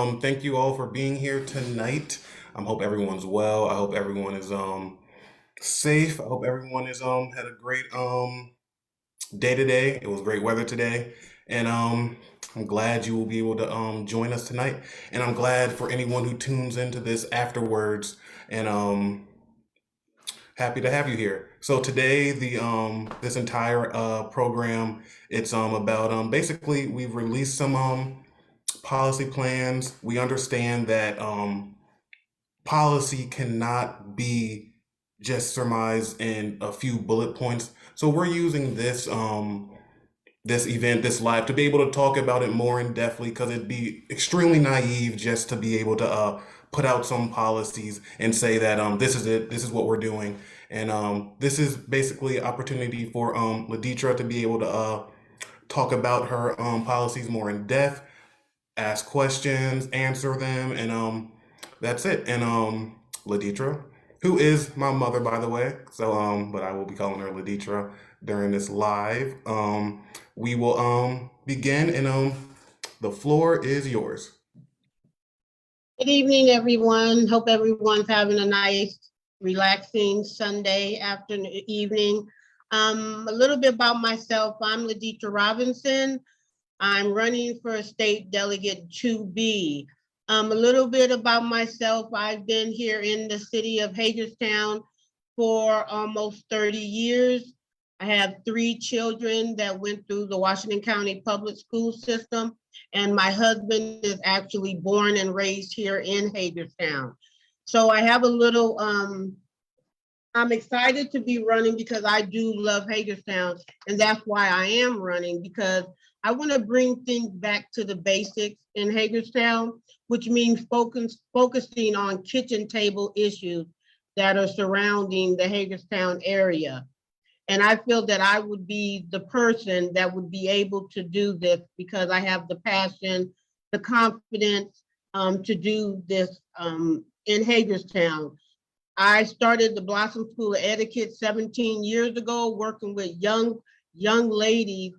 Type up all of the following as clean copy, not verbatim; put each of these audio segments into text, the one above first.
Thank you all for being here tonight. I hope everyone's well. I hope everyone is safe. I hope everyone is had a great day today. It was great weather today, and I'm glad you will be able to join us tonight. And I'm glad for anyone who tunes into this afterwards. And happy to have you here. So today, the this entire program, it's about basically we've released some policy plans. We understand that policy cannot be just surmised in a few bullet points. So we're using this event, this live, to be able to talk about it more in depthly, because it'd be extremely naive just to be able to put out some policies and say that this is it, this is what we're doing, and this is basically an opportunity for Ladetra to be able to talk about her policies more in depth, ask questions, answer them, and that's it. And Laditra, who is my mother, by the way. So but I will be calling her Laditra during this live. We will begin, and the floor is yours. Good evening, everyone. Hope everyone's having a nice, relaxing Sunday afternoon, evening. A little bit about myself. I'm Ladetra Robinson. I'm running for State Delegate 2B. A little bit about myself. I've been here in the city of Hagerstown for almost 30 years. I have 3 children that went through the Washington County public school system, and my husband is actually born and raised here in Hagerstown. So I have a little, I'm excited to be running because I do love Hagerstown, and that's why I am running, because I want to bring things back to the basics in Hagerstown, which means focusing on kitchen table issues that are surrounding the Hagerstown area. And I feel that I would be the person that would be able to do this because I have the passion, the confidence to do this in Hagerstown. I started the Blossom School of Etiquette 17 years ago, working with young ladies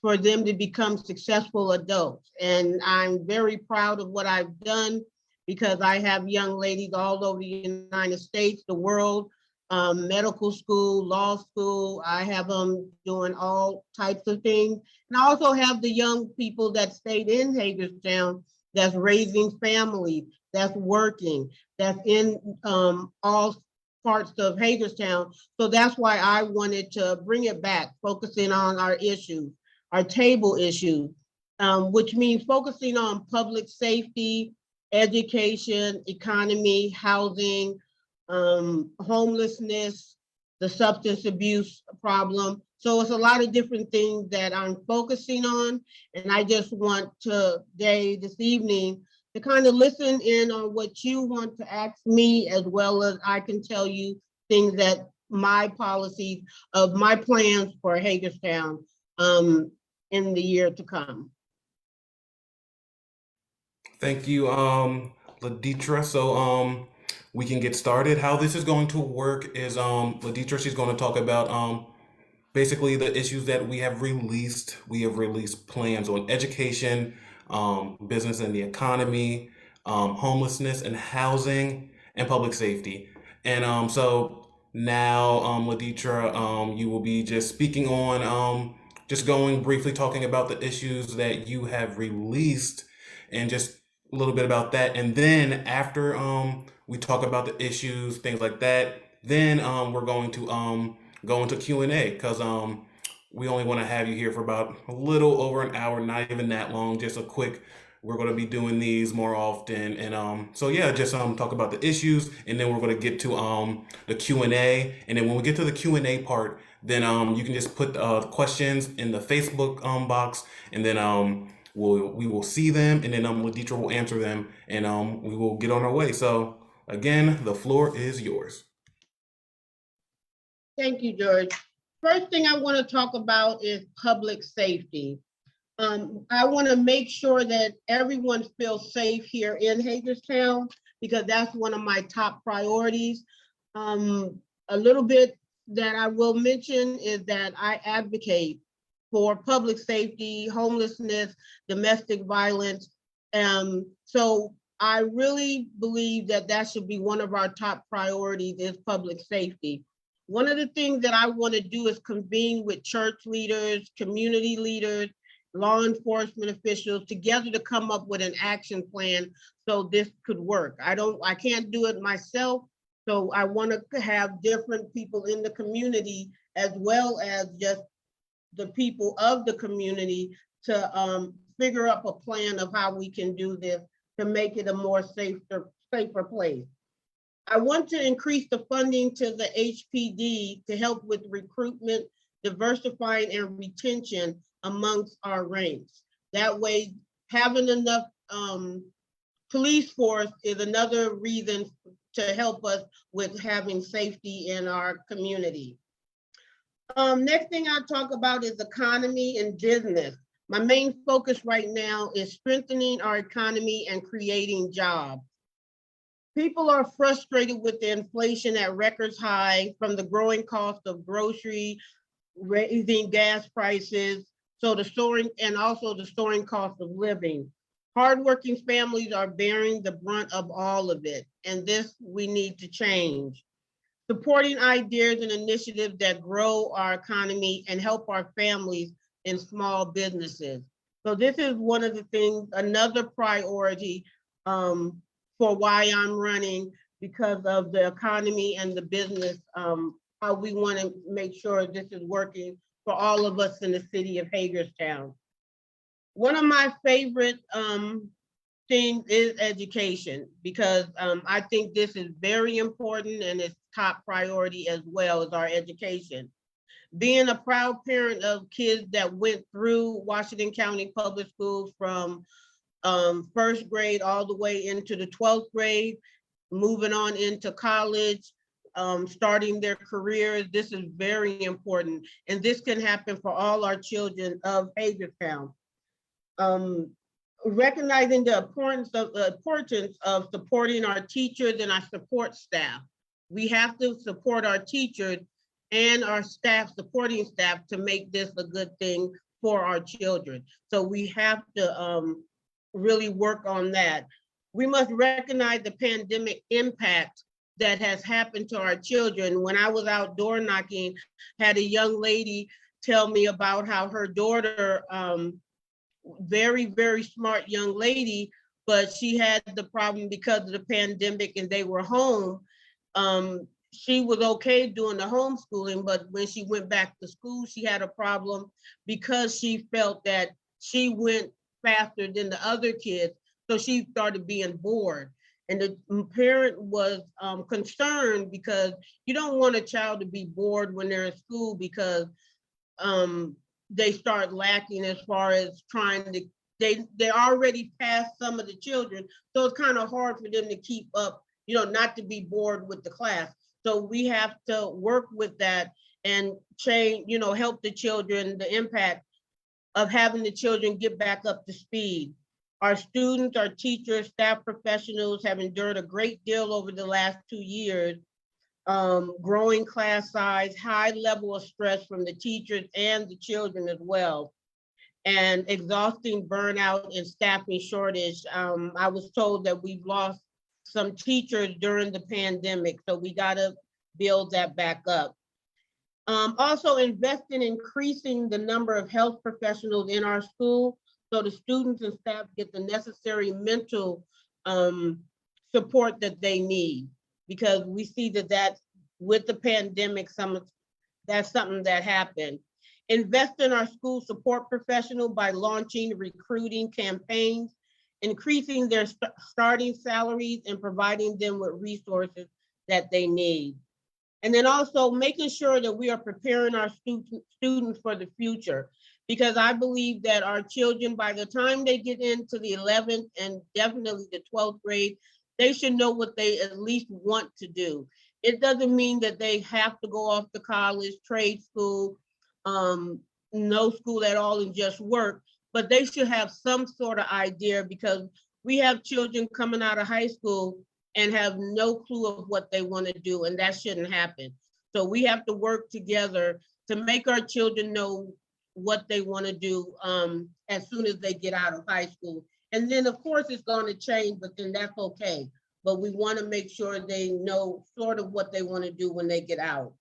for them to become successful adults. And I'm very proud of what I've done because I have young ladies all over the United States, the world, medical school, law school. I have them doing all types of things. And I also have the young people that stayed in Hagerstown that's raising families, that's working, that's in all parts of Hagerstown. So that's why I wanted to bring it back, focusing on our issues, our table issues, which means focusing on public safety, education, economy, housing, homelessness, the substance abuse problem. So it's a lot of different things that I'm focusing on. And I just want today, this evening, to kind of listen in on what you want to ask me, as well as I can tell you things that my policies of my plans for Hagerstown in the year to come. Thank you, Laditra. So we can get started. How this is going to work is Laditra, she's going to talk about basically the issues that we have released. We have released plans on education, business and the economy, homelessness and housing, and public safety. And so now, Laditra, you will be just speaking on, just going briefly talking about the issues that you have released, and just a little bit about that. And then after we talk about the issues, things like that, then we're going to go into Q&A, because we only want to have you here for about a little over an hour, not even that long, just a quick. We're going to be doing these more often, and so yeah, just talk about the issues, and then we're going to get to the Q&A, and then when we get to the Q&A part, then you can just put questions in the Facebook box, and then we will see them, and then Laditra will answer them, and we will get on our way. So again, the floor is yours. Thank you, George. First thing I want to talk about is public safety. I want to make sure that everyone feels safe here in Hagerstown, because that's one of my top priorities. A little bit that I will mention is that I advocate for public safety, homelessness, domestic violence, So I really believe that that should be one of our top priorities is public safety. One of the things that I want to do is convene with church leaders, community leaders, law enforcement officials together to come up with an action plan so this could work. I can't do it myself. So I want to have different people in the community as well as just the people of the community to figure up a plan of how we can do this to make it a more safer place. I want to increase the funding to the HPD to help with recruitment, diversifying and retention amongst our ranks. That way, having enough police force is another reason to help us with having safety in our community. Next thing I'll talk about is economy and business. My main focus right now is strengthening our economy and creating jobs. People are frustrated with the inflation at records high from the growing cost of grocery, raising gas prices, so the soaring and also the soaring cost of living. Hardworking families are bearing the brunt of all of it, and this we need to change. Supporting ideas and initiatives that grow our economy and help our families and small businesses. So this is one of the things, another priority for why I'm running because of the economy and the business, how we want to make sure this is working for all of us in the city of Hagerstown. One of my favorite things is education because I think this is very important and it's top priority as well as our education. Being a proud parent of kids that went through Washington County Public Schools from first grade all the way into the 12th grade, moving on into college, starting their careers. This is very important. And this can happen for all our children of Hagerstown. Recognizing the importance of supporting our teachers and our support staff. We have to support our teachers and our staff, supporting staff to make this a good thing for our children. So we have to really work on that. We must recognize the pandemic impact that has happened to our children. When I was out door knocking, had a young lady tell me about how her daughter, very, very smart young lady, but she had the problem because of the pandemic and they were home. She was okay doing the homeschooling, but when she went back to school, she had a problem because she felt that she went faster than the other kids. So she started being bored. And the parent was concerned because you don't want a child to be bored when they're in school because they start lacking as far as trying to, they already passed some of the children. So it's kind of hard for them to keep up, not to be bored with the class. So we have to work with that and change, help the children, the impact of having the children get back up to speed. Our students, our teachers, staff professionals have endured a great deal over the last 2 years. Growing class size, high level of stress from the teachers and the children as well, and exhausting burnout and staffing shortage. I was told that we've lost some teachers during the pandemic, so we gotta build that back up. Also invest in increasing the number of health professionals in our school so the students and staff get the necessary mental support that they need, because we see that with the pandemic, that's something that happened. Invest in our school support professional by launching recruiting campaigns, increasing their starting salaries and providing them with resources that they need. And then also making sure that we are preparing our students for the future, because I believe that our children, by the time they get into the 11th and definitely the 12th grade, they should know what they at least want to do. It doesn't mean that they have to go off to college, trade school, no school at all and just work, but they should have some sort of idea, because we have children coming out of high school and have no clue of what they want to do, and that shouldn't happen. So we have to work together to make our children know what they want to do as soon as they get out of high school And then of course it's going to change, but then that's okay. But we want to make sure they know sort of what they want to do when they get out.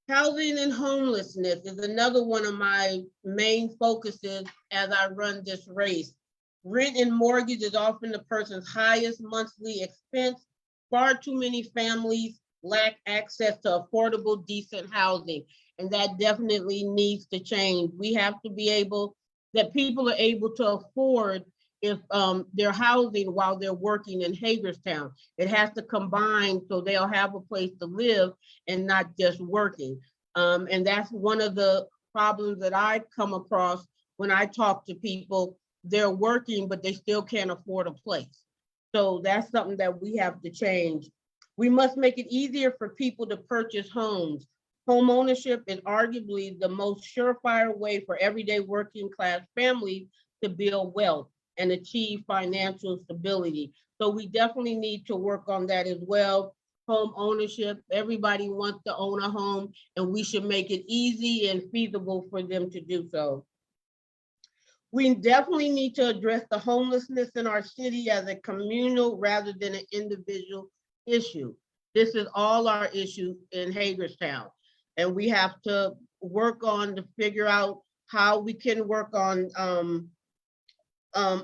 Housing and homelessness is another one of my main focuses as I run this race. Rent and mortgage is often the person's highest monthly expense. Far too many families lack access to affordable, decent housing, and that definitely needs to change. We have to be able, that people are able to afford if their housing while they're working in Hagerstown. It has to combine so they'll have a place to live and not just working. And that's one of the problems that I come across when I talk to people. They're working, but they still can't afford a place. So that's something that we have to change. We must make it easier for people to purchase homes. Home ownership is arguably the most surefire way for everyday working class families to build wealth and achieve financial stability. So we definitely need to work on that as well. Home ownership, everybody wants to own a home, and we should make it easy and feasible for them to do so. We definitely need to address the homelessness in our city as a communal rather than an individual issue. This is all our issue in Hagerstown. And we have to work on to figure out how we can work on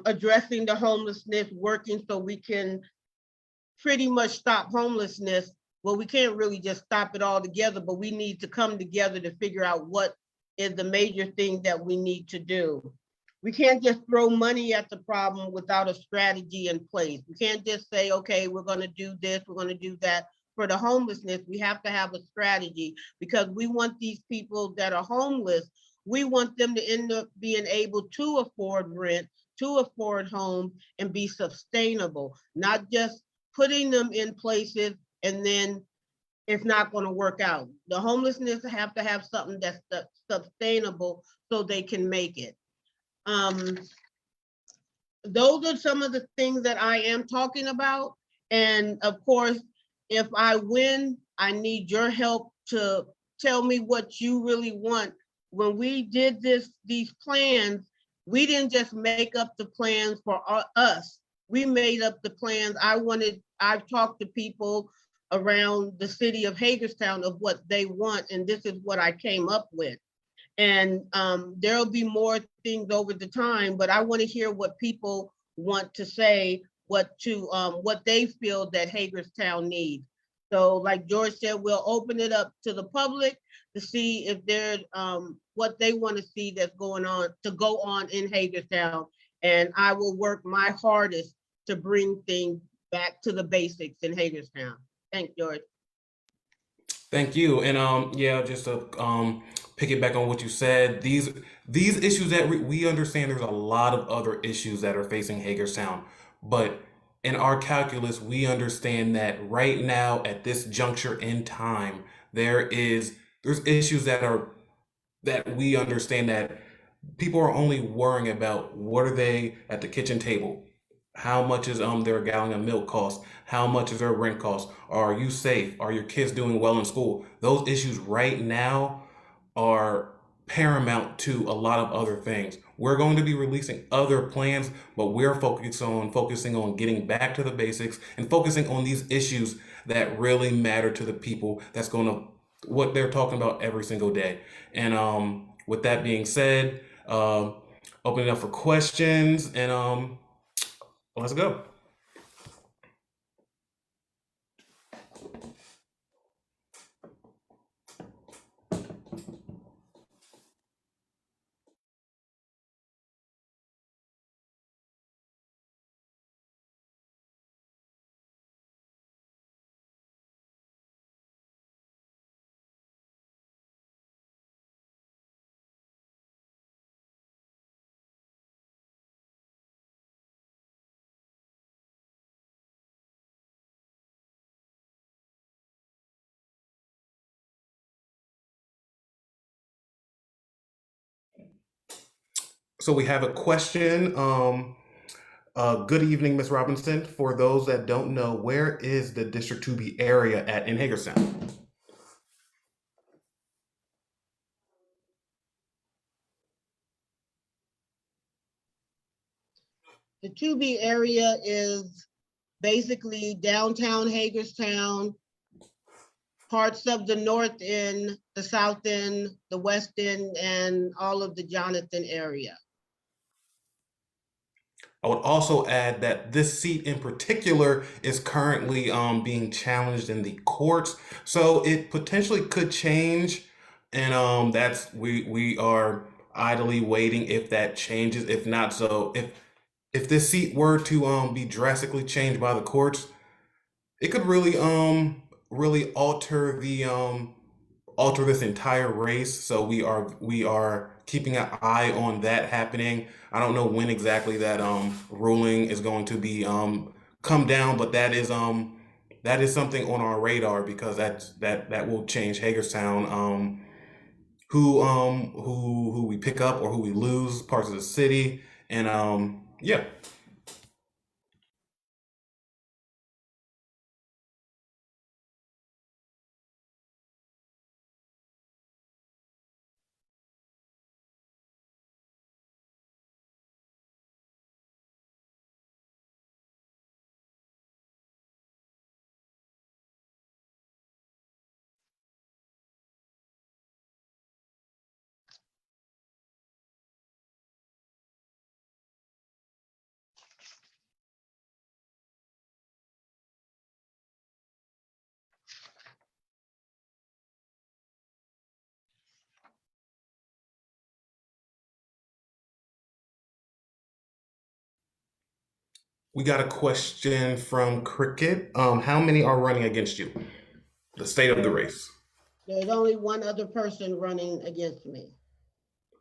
addressing the homelessness, working so we can pretty much stop homelessness. Well, we can't really just stop it all together, but we need to come together to figure out what is the major thing that we need to do. We can't just throw money at the problem without a strategy in place. We can't just say, okay, we're going to do this, we're going to do that. For the homelessness, we have to have a strategy because we want these people that are homeless, we want them to end up being able to afford rent, to afford home, and be sustainable, not just putting them in places and then it's not going to work out. The homelessness have to have something that's sustainable so they can make it. Those are some of the things that I am talking about. And of course, if I win, I need your help to tell me what you really want. When we did these plans, we didn't just make up the plans for us. We made up the plans. I've talked to people around the city of Hagerstown of what they want, and this is what I came up with. And there'll be more things over the time, but I want to hear what people want to say, what they feel that Hagerstown needs. So like George said, we'll open it up to the public to see if there's what they want to see that's going on to go on in Hagerstown. And I will work my hardest to bring things back to the basics in Hagerstown. Thanks, George. Thank you. And yeah, just to piggyback on what you said, these issues that we understand there's a lot of other issues that are facing Hagerstown, but in our calculus, we understand that right now at this juncture in time, there's issues that we understand that people are only worrying about what are they at the kitchen table. How much is their gallon of milk cost? How much is their rent cost? Are you safe? Are your kids doing well in school? Those issues right now are paramount to a lot of other things. We're going to be releasing other plans, but we're focusing on getting back to the basics and focusing on these issues that really matter to the people. That's going to what they're talking about every single day. And with that being said, open it up for questions and let's go. So we have a question. Good evening, Miss Robinson. For those that don't know, where is the District 2B area at in Hagerstown? The 2B area is basically downtown Hagerstown, parts of the north end, the south end, the west end, and all of the Jonathan area. I would also add that this seat in particular is currently being challenged in the courts, so it potentially could change, and that's we are idly waiting if that changes. If not, so if this seat were to be drastically changed by the courts, it could really alter this entire race. So we are keeping an eye on that happening. I don't know when exactly that ruling is going to be come down, but that is something on our radar because that will change Hagerstown. Who we pick up or who we lose, parts of the city, and yeah. We got a question from Cricket. How many are running against you? The state of the race. There's only one other person running against me.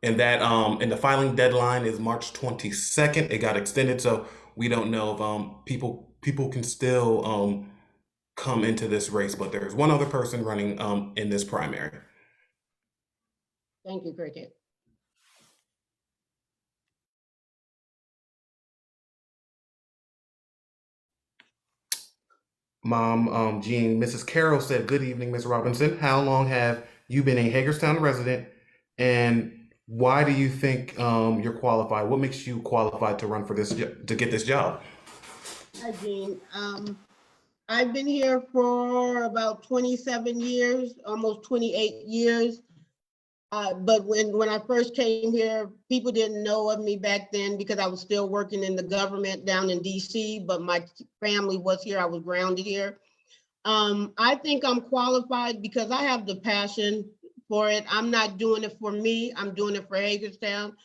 And the filing deadline is March 22nd. It got extended, so we don't know if people can still come into this race, but there's one other person running in this primary. Thank you, Cricket. Mom, Jean, Mrs. Carroll said, "Good evening, Ms. Robinson. How long have you been a Hagerstown resident, and why do you think you're qualified? What makes you qualified to run for to get this job?" Hi, Jean. I've been here for about 27 years, almost 28 years. But when I first came here, people didn't know of me back then because I was still working in the government down in DC, but my family was here. I was grounded here. I think I'm qualified because I have the passion for it. I'm not doing it for me. I'm doing it for Hagerstown.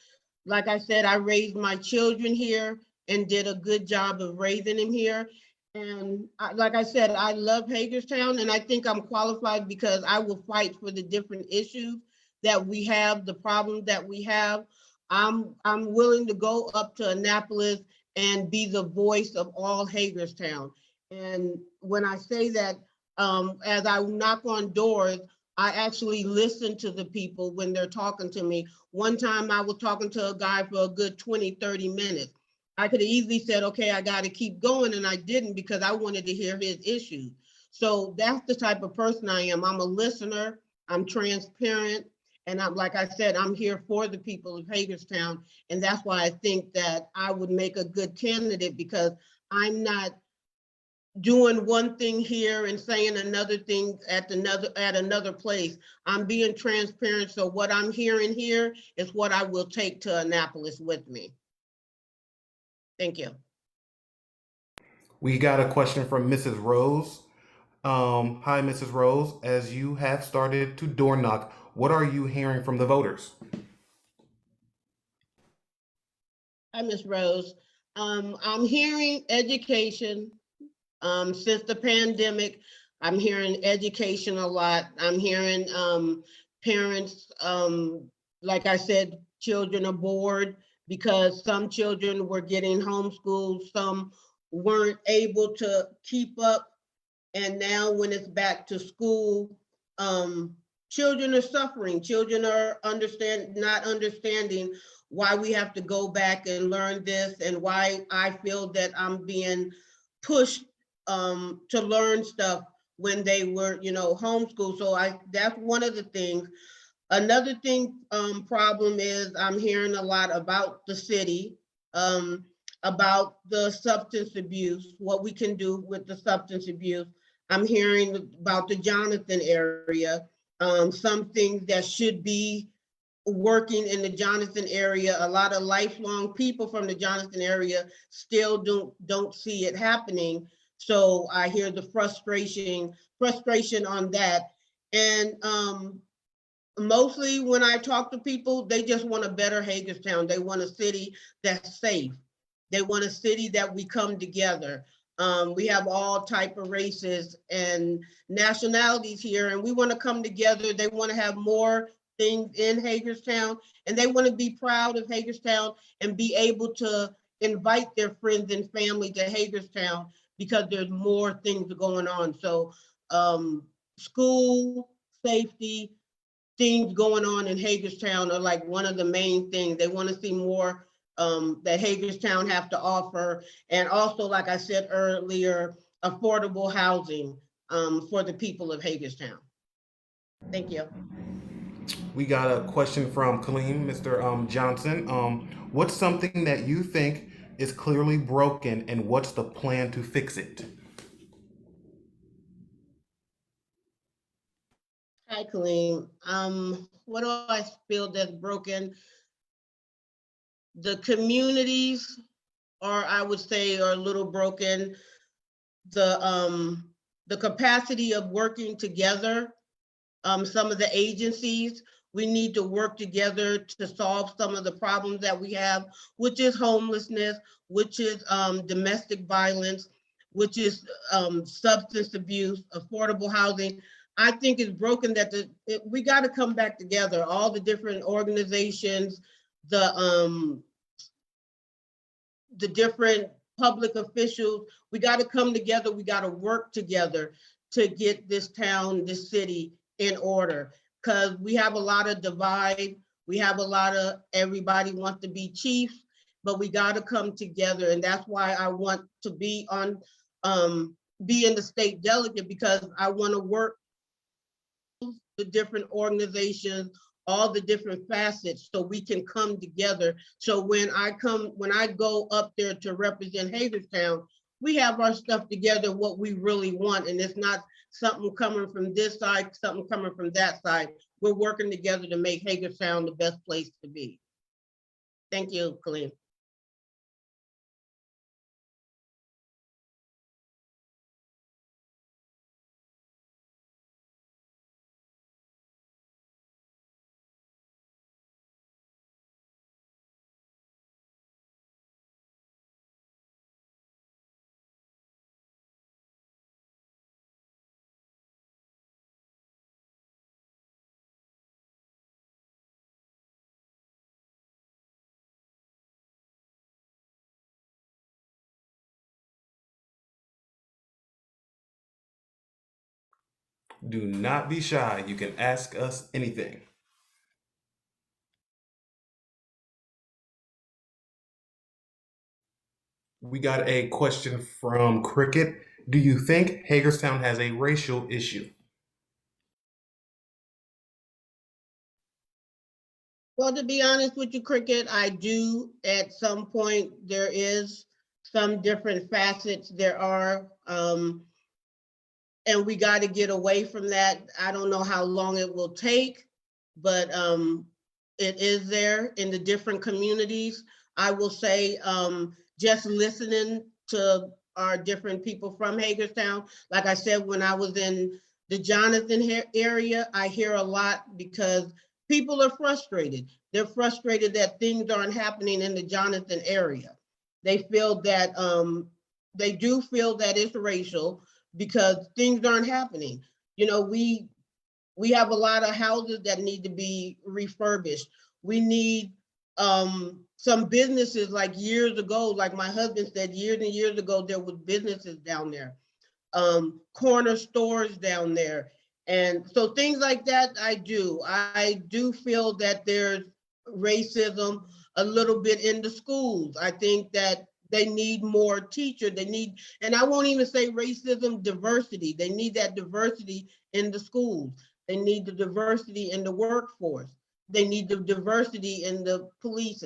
Like I said, I raised my children here and did a good job of raising them here. And like I said, I love Hagerstown, and I think I'm qualified because I will fight for the different issues that we have, the problems that we have. I'm willing to go up to Annapolis and be the voice of all Hagerstown. And when I say that, as I knock on doors, I actually listen to the people when they're talking to me. One time I was talking to a guy for a good 20, 30 minutes. I could have easily said, okay, I got to keep going, and I didn't because I wanted to hear his issues. So that's the type of person I am. I'm a listener, I'm transparent, and I'm, like I said, I'm here for the people of Hagerstown. And that's why I think that I would make a good candidate because I'm not doing one thing here and saying another thing at another place. I'm being transparent. So what I'm hearing here is what I will take to Annapolis with me. Thank you. We got a question from Mrs. Rose. Hi, Mrs. Rose. As you have started to door knock, what are you hearing from the voters? Hi, Ms. Rose. I'm hearing education. Since the pandemic, I'm hearing education a lot. I'm hearing parents, like I said, children are bored because some children were getting homeschooled, some weren't able to keep up. And now when it's back to school, children are suffering. Children are not understanding why we have to go back and learn this and why I feel that I'm being pushed to learn stuff when they were, homeschooled. So that's one of the things. Another thing, problem is I'm hearing a lot about the city. about the substance abuse, what we can do with the substance abuse. I'm hearing about the Jonathan area, some things that should be working in the Jonathan area. A lot of lifelong people from the Jonathan area still don't see it happening. So I hear the frustration on that. And mostly when I talk to people, they just want a better Hagerstown. They want a city that's safe. They want a city that we come together. We have all type of races and nationalities here, and we want to come together. They want to have more things in Hagerstown, and they want to be proud of Hagerstown and be able to invite their friends and family to Hagerstown because there's more things going on. So school, safety, things going on in Hagerstown are like one of the main things. They want to see more that Hagerstown have to offer. And also, like I said earlier, affordable housing for the people of Hagerstown. Thank you. We got a question from Kaleem, Mr. Johnson. What's something that you think is clearly broken, and what's the plan to fix it? Hi, Colleen. What do I feel that's broken? The communities, or I would say, are a little broken. The capacity of working together. Some of the agencies, we need to work together to solve some of the problems that we have, which is homelessness, which is domestic violence, which is substance abuse, affordable housing. I think it's broken that we got to come back together, all the different organizations, the different public officials. We got to come together. We got to work together to get this town, this city in order, because we have a lot of divide. We have a lot of everybody wants to be chiefs, but we got to come together. And that's why I want to be be in the state delegate, because I want to work the different organizations, all the different facets, so we can come together. So when I go up there to represent Hagerstown, we have our stuff together, what we really want. And it's not something coming from this side, something coming from that side. We're working together to make Hagerstown the best place to be. Thank you, Colleen. Do not be shy. You can ask us anything. We got a question from Cricket. Do you think Hagerstown has a racial issue? Well, to be honest with you, Cricket, I do. At some point, there is some different facets. There are, and we got to get away from that. I don't know how long it will take, but it is there in the different communities. I will say, just listening to our different people from Hagerstown, like I said, when I was in the Jonathan area, I hear a lot because people are frustrated. They're frustrated that things aren't happening in the Jonathan area. They feel that they do feel that it's racial because things aren't happening. You know, we have a lot of houses that need to be refurbished. We need some businesses, like years ago, like my husband said, years and years ago, there was businesses down there, corner stores down there. And so things like that, I do feel that there's racism a little bit in the schools. I think that they need more teachers. They need, and I won't even say racism, diversity. They need that diversity in the schools. They need the diversity in the workforce. They need the diversity in the police.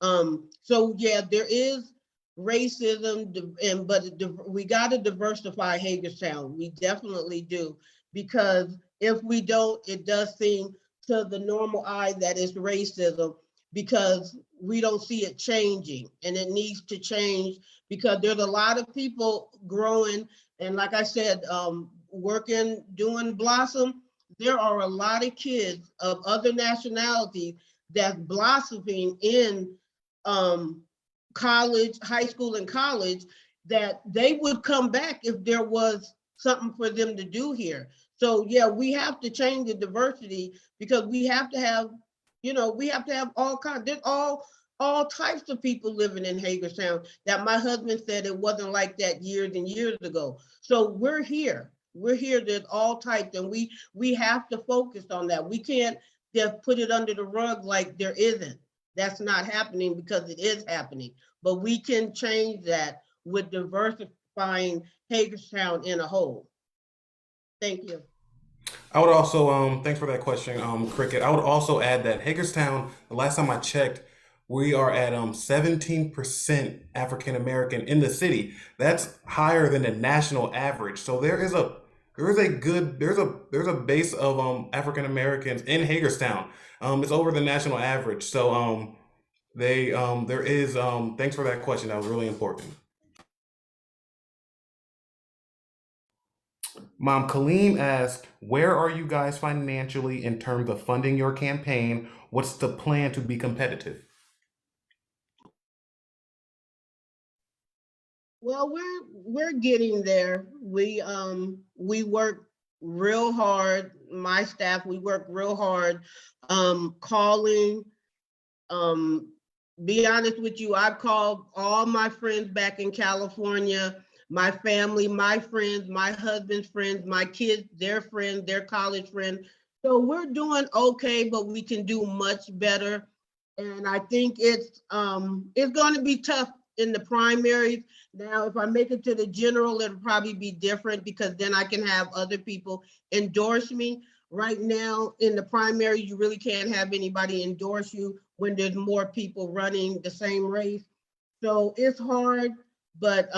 So yeah, there is racism, we got to diversify Hagerstown. We definitely do, because if we don't, it does seem to the normal eye that it's racism, because we don't see it changing, and it needs to change because there's a lot of people growing, and like I said, working, doing Blossom, there are a lot of kids of other nationalities that's blossoming in um, college, high school and college, that they would come back if there was something for them to do here. So yeah, we have to change the diversity, because we have to have, we have to have all kinds, there's all types of people living in Hagerstown, that my husband said it wasn't like that years and years ago. So we're here. We're here, there's all types, and we have to focus on that. We can't just put it under the rug like there isn't. That's not happening, because it is happening. But we can change that with diversifying Hagerstown in a whole. Thank you. I would also, thanks for that question, Cricket. I would also add that Hagerstown, the last time I checked, we are at 17% African American in the city. That's higher than the national average. So there's a base of African Americans in Hagerstown. It's over the national average. So there is thanks for that question. That was really important. Mom Kaleem asked, where are you guys financially in terms of funding your campaign? What's the plan to be competitive? Well, we're getting there. We work real hard. My staff, we work real hard, calling. Um, be honest with you, I've called all my friends back in California, my family, my friends, my husband's friends, my kids, their friends, their college friends. So we're doing okay, but we can do much better. And I think it's going to be tough in the primaries. Now, if I make it to the general, it'll probably be different, because then I can have other people endorse me. Right now, in the primary, you really can't have anybody endorse you when there's more people running the same race. So it's hard, but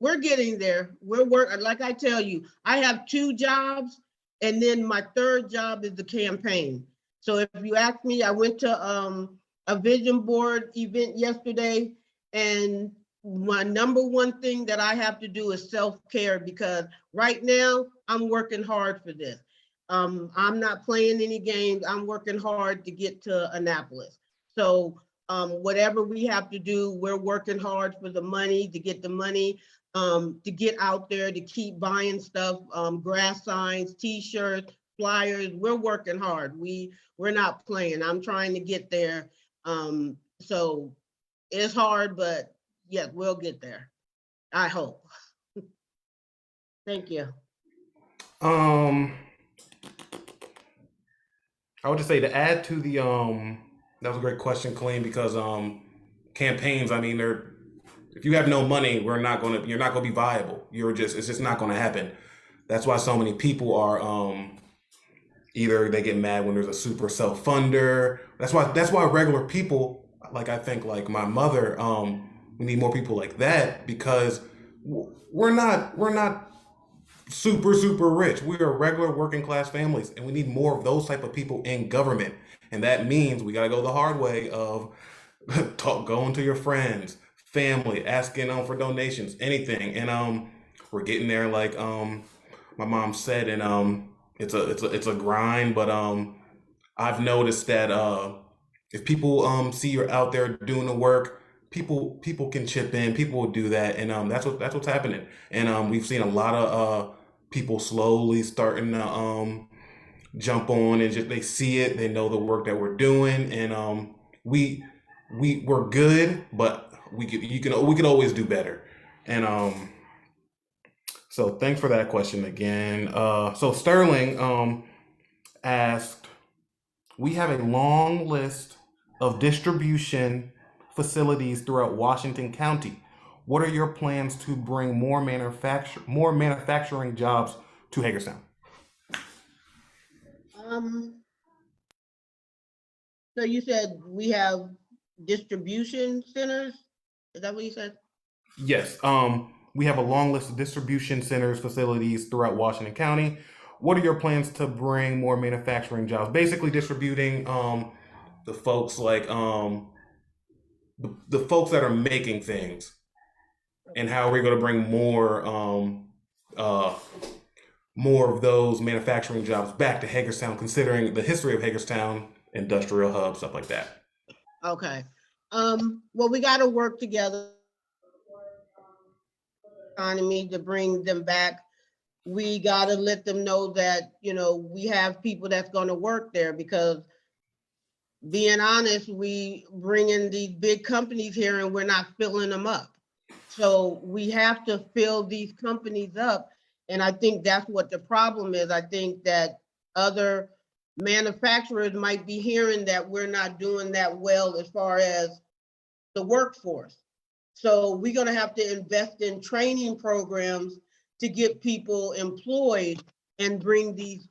we're getting there. We're working. Like I tell you, I have 2 jobs, and then my third job is the campaign. So if you ask me, I went to a vision board event yesterday, and my number one thing that I have to do is self-care, because right now I'm working hard for this. I'm not playing any games. I'm working hard to get to Annapolis. So whatever we have to do, we're working hard for the money, to get the money, to get out there, to keep buying stuff, grass signs, t-shirts, flyers. We're working hard. We're not playing. I'm trying to get there. So it's hard, but yes, we'll get there. I hope. Thank you. Um, I would just say to add to the that was a great question, Colleen, because campaigns, I mean, they're if you have no money, you're not gonna be viable. It's just not gonna happen. That's why so many people are either they get mad when there's a super self-funder. That's why regular people, like I think like my mother, we need more people like that, because we're not super rich. We are regular working class families, and we need more of those type of people in government. And that means we got to go the hard way of going to your friends, family, asking for donations, anything. And we're getting there, like my mom said, and it's a grind. But I've noticed that if people see you're out there doing the work, people can chip in. People will do that, and that's what's happening. And we've seen a lot of people slowly starting to jump on, and just they see it, they know the work that we're doing, and we we're good, but we could always do better. And so thanks for that question again. So Sterling asked, we have a long list of distribution facilities throughout Washington County. What are your plans to bring more manufacturing jobs to Hagerstown? Um, so you said we have distribution centers? Is that what you said? Yes. We have a long list of distribution centers, facilities throughout Washington County. What are your plans to bring more manufacturing jobs? Basically, distributing the folks like the folks that are making things, and how are we going to bring uh, more of those manufacturing jobs back to Hagerstown, considering the history of Hagerstown, industrial hub, stuff like that. Okay. Well, we got to work together economy to bring them back. We got to let them know that, we have people that's going to work there, because being honest, we bring in these big companies here and we're not filling them up. So we have to fill these companies up. And I think that's what the problem is. I think that other manufacturers might be hearing that we're not doing that well as far as the workforce. So we're going to have to invest in training programs to get people employed and bring these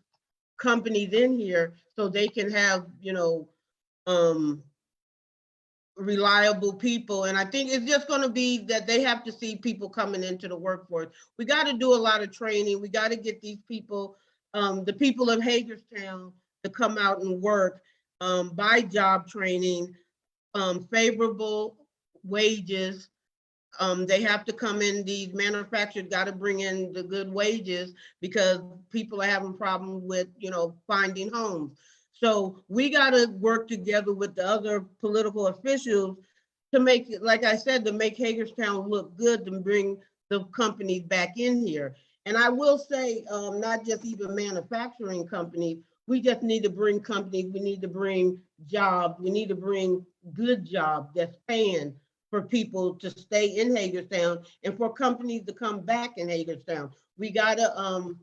companies in here so they can have, um, reliable people. And I think it's just going to be that they have to see people coming into the workforce. We got to do a lot of training. We got to get these people, the people of Hagerstown, to come out and work by job training, favorable wages. They have to come in, these manufacturers got to bring in the good wages, because people are having problems with, finding homes. So we got to work together with the other political officials to make, like I said, to make Hagerstown look good, to bring the companies back in here. And I will say, not just even manufacturing companies, we just need to bring companies, we need to bring jobs, we need to bring good jobs that's paying for people to stay in Hagerstown and for companies to come back in Hagerstown. We gotta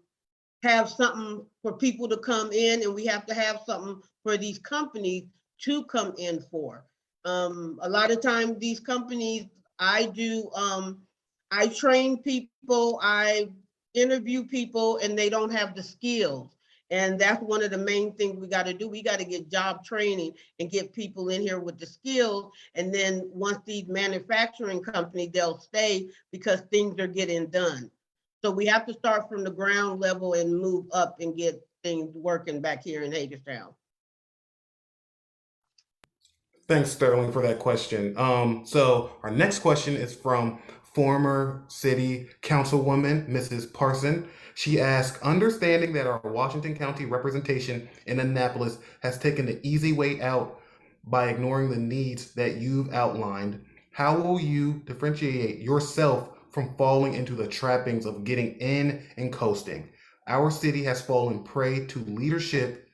have something for people to come in, and we have to have something for these companies to come in for. A lot of times these companies, I train people, I interview people, and they don't have the skills. And that's one of the main things we got to do. We got to get job training and get people in here with the skills. And then once these manufacturing companies, they'll stay because things are getting done. So we have to start from the ground level and move up and get things working back here in Hagerstown. Thanks, Sterling, for that question. So our next question is from former city councilwoman Mrs. Parson. She asked, understanding that our Washington County representation in Annapolis has taken the easy way out by ignoring the needs that you've outlined, how will you differentiate yourself from falling into the trappings of getting in and coasting? Our city has fallen prey to leadership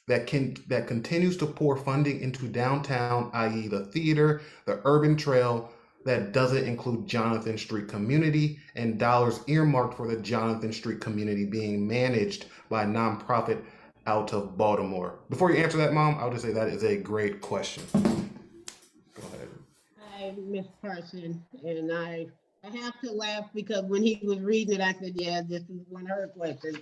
that continues to pour funding into downtown, i.e., the theater, the urban trail that doesn't include Jonathan Street community, and dollars earmarked for the Jonathan Street community being managed by a nonprofit out of Baltimore. Before you answer that, Mom, I'll just say that is a great question. Go ahead. Hi, Miss Parson, and I have to laugh because when he was reading it, I said, "Yeah, this is one of her questions."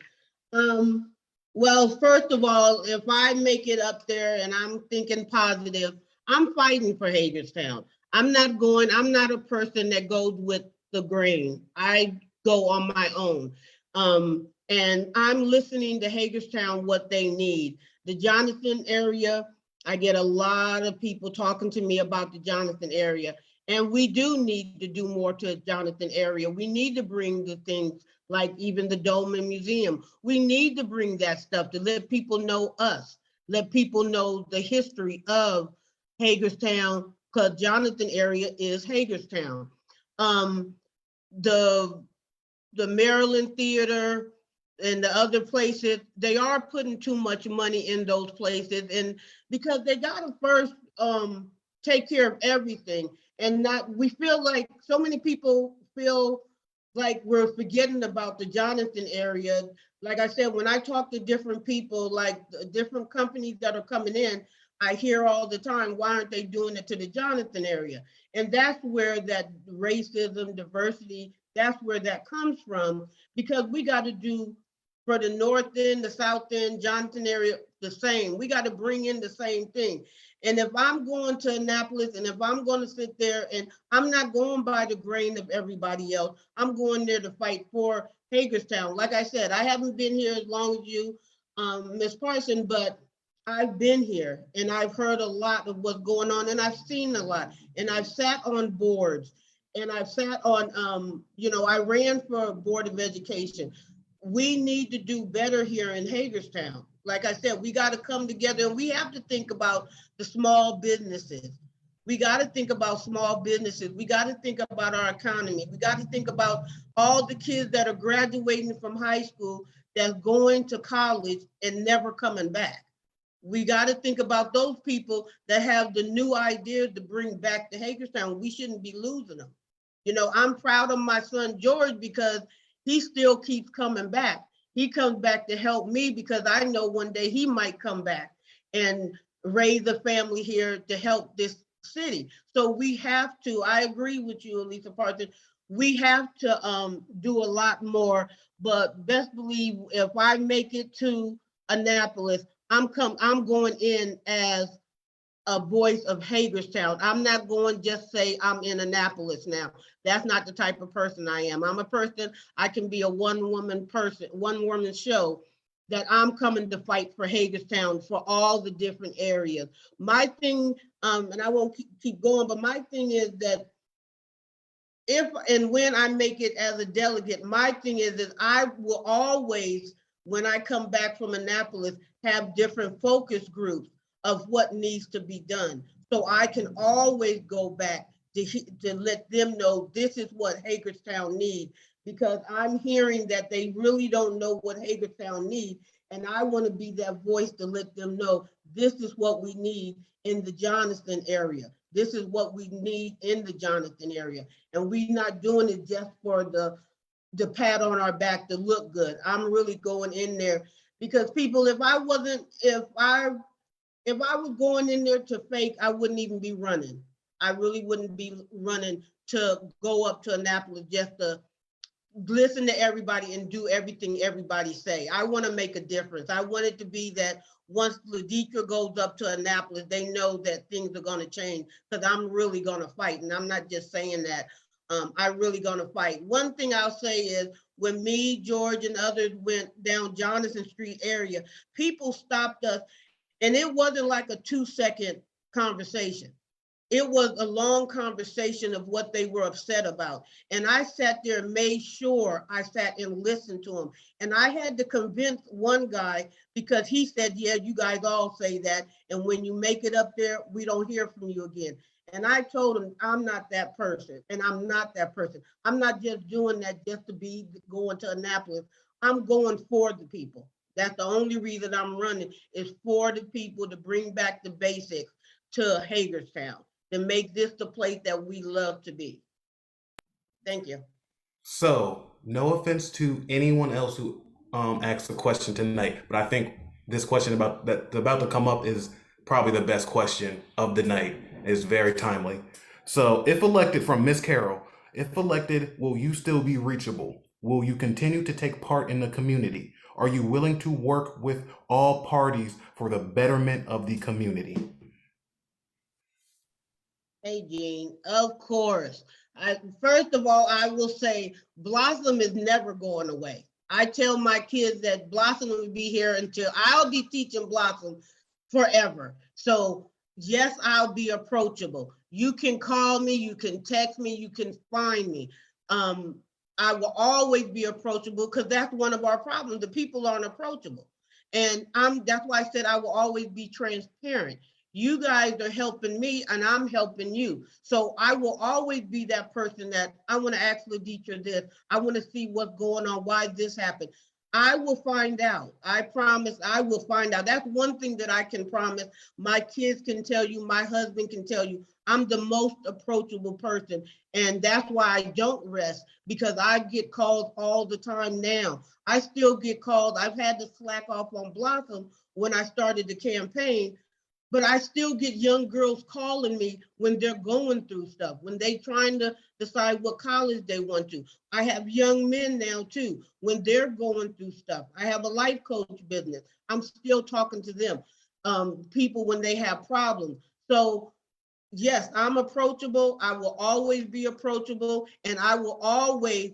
Um, well, first of all, if I make it up there and I'm thinking positive, I'm fighting for Hagerstown. I'm not a person that goes with the grain. I go on my own. And I'm listening to Hagerstown, what they need. The Jonathan area, I get a lot of people talking to me about the Jonathan area. And we do need to do more to the Jonathan area. We need to bring the things like even the Dolman Museum. We need to bring that stuff to let people know us, let people know the history of Hagerstown, because Jonathan area is Hagerstown. Um, the the Maryland Theater and the other places, they are putting too much money in those places, and because they gotta first take care of everything, and not, we feel like so many people feel like we're forgetting about the Jonathan area. Like I said, when I talk to different people, like the different companies that are coming in, I hear all the time, why aren't they doing it to the Jonathan area? And that's where that racism, diversity, that's where that comes from, because we got to do for the north end, the south end, Jonathan area, the same. We got to bring in the same thing. And if I'm going to Annapolis and if I'm going to sit there and I'm not going by the grain of everybody else, I'm going there to fight for Hagerstown. Like I said, I haven't been here as long as you, Ms. Parson, but I've been here and I've heard a lot of what's going on and I've seen a lot and I've sat on boards and I've sat on, I ran for Board of Education. We need to do better here in Hagerstown. Like I said, we got to come together and we have to think about the small businesses. We got to think about small businesses. We got to think about our economy. We got to think about all the kids that are graduating from high school that's going to college and never coming back. We got to think about those people that have the new ideas to bring back to Hagerstown. We shouldn't be losing them. I'm proud of my son, George, because he still keeps coming back. He comes back to help me because I know one day he might come back and raise a family here to help this city. So we have to, I agree with you, Elisa Parson, we have to do a lot more, but best believe if I make it to Annapolis, I'm going in as a voice of Hagerstown. I'm not going just say I'm in Annapolis now. That's not the type of person I am. I'm a person, I can be a one-woman show that I'm coming to fight for Hagerstown for all the different areas. My thing, and I won't keep going, but my thing is that if and when I make it as a delegate, my thing is I will always, when I come back from Annapolis, have different focus groups of what needs to be done. So I can always go back to let them know this is what Hagerstown needs, because I'm hearing that they really don't know what Hagerstown needs. And I want to be that voice to let them know this is what we need in the Johnston area. This is what we need in the Johnston area. And we're not doing it just for the pat on our back to look good. I'm really going in there because people, if I was going in there to fake, I wouldn't even be running. I really wouldn't be running to go up to Annapolis just to listen to everybody and do everything everybody say. I want to make a difference. I want it to be that once Ladetra goes up to Annapolis, they know that things are going to change because I'm really going to fight. And I'm not just saying that. I'm really going to fight. One thing I'll say is when me, George, and others went down Jonathan Street area, people stopped us. And it wasn't like a 2-second conversation. It was a long conversation of what they were upset about. And I sat there and made sure I sat and listened to them. And I had to convince one guy because he said, yeah, you guys all say that. And when you make it up there, we don't hear from you again. And I told him, I'm not that person. And I'm not that person. I'm not just doing that just to be going to Annapolis. I'm going for the people. That's the only reason I'm running is for the people to bring back the basics to Hagerstown, to make this the place that we love to be. Thank you. So, no offense to anyone else who asked a question tonight, but I think this question about to come up is probably the best question of the night. It's very timely. So, if elected from Miss Carroll, if elected, will you still be reachable? Will you continue to take part in the community? Are you willing to work with all parties for the betterment of the community? Hey, Jean, of course. First of all, I will say Blossom is never going away. I tell my kids that Blossom will be here until I'll be teaching Blossom forever. So yes, I'll be approachable. You can call me, you can text me, you can find me. I will always be approachable because that's one of our problems. The people aren't approachable. And that's why I said I will always be transparent. You guys are helping me and I'm helping you. So I will always be that person that I want to ask Ladetra this. I want to see what's going on, why this happened. I will find out. I promise I will find out. That's one thing that I can promise. My kids can tell you, my husband can tell you, I'm the most approachable person. And that's why I don't rest, because I get calls all the time now. I still get calls. I've had to slack off on Blossom when I started the campaign, but I still get young girls calling me when they're going through stuff, when they trying to decide what college they want to. I have young men now too, when they're going through stuff. I have a life coach business. I'm still talking to them. People when they have problems. So yes, I'm approachable. I will always be approachable, and I will always